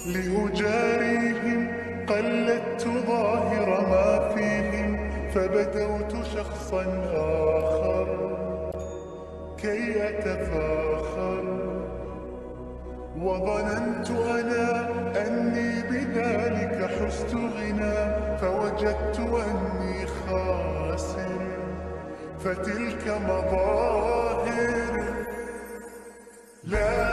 لأجاريهم قلدت ظاهر ما فيهم، فبدوت شخصا آخر كي أتفاخر، وظننت أنا أني بذلك حزت غنى، فوجدت أني خاسر، فتلك مظاهر لا